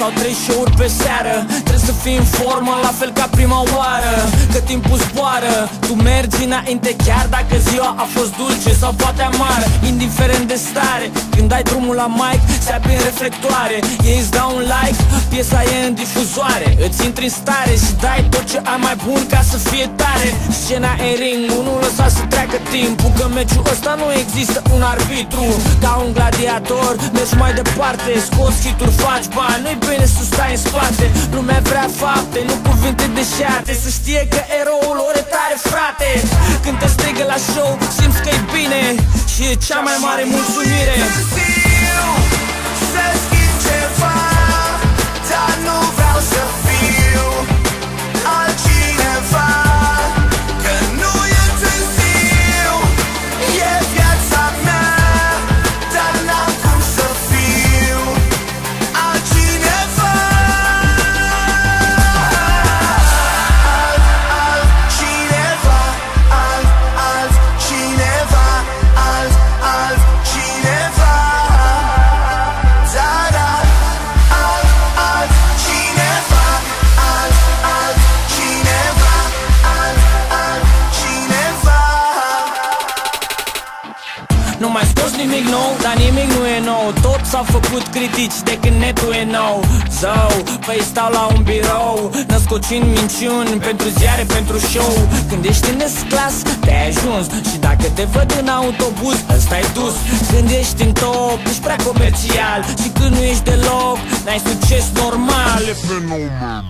sau 3 show-uri pe seară. Trebuie să fii în formă la fel ca prima oară, că timpul zboară. Tu mergi înainte chiar dacă ziua a fost dulce sau poate amară. Indiferent de stare, când dai drumul la mic, se aprind reflectoare. Ei îți dau un like, piesa e în difuzoare. Îți intri în stare și dai tot ce ai mai bun ca să fie tare. Scena e ring, nu lăsa să treacă timpul, că meciul ăsta nu există un arbitru. Ca un gladiator, mergi mai departe, scoți hituri, faci bani, nu-i bine să stai în spate. Lumea vrea fapte, nu cuvinte deșarte. Să știe că eroul ori tare, frate. Când te strigă la show, simți că e bine și e cea mai mare mulțumire. Să schimb ceva, dar nu vreau să fiu altcineva. Că nu e târziu, e viața mea, dar n-am cum să fiu altcineva. Altcineva, altcineva, altcineva. Nu mai scos nimic nou, dar nimic nu e nou. Tot s-au făcut critici de când netul e nou. Zău, păi stau la un birou, născocind minciuni pentru ziare, pentru show. Când ești în S-class, te-ai ajuns. Și dacă te văd în autobuz, ăsta-i dus. Când ești în top, ești prea comercial. Și când nu ești deloc, n-ai succes normal. E fenomen.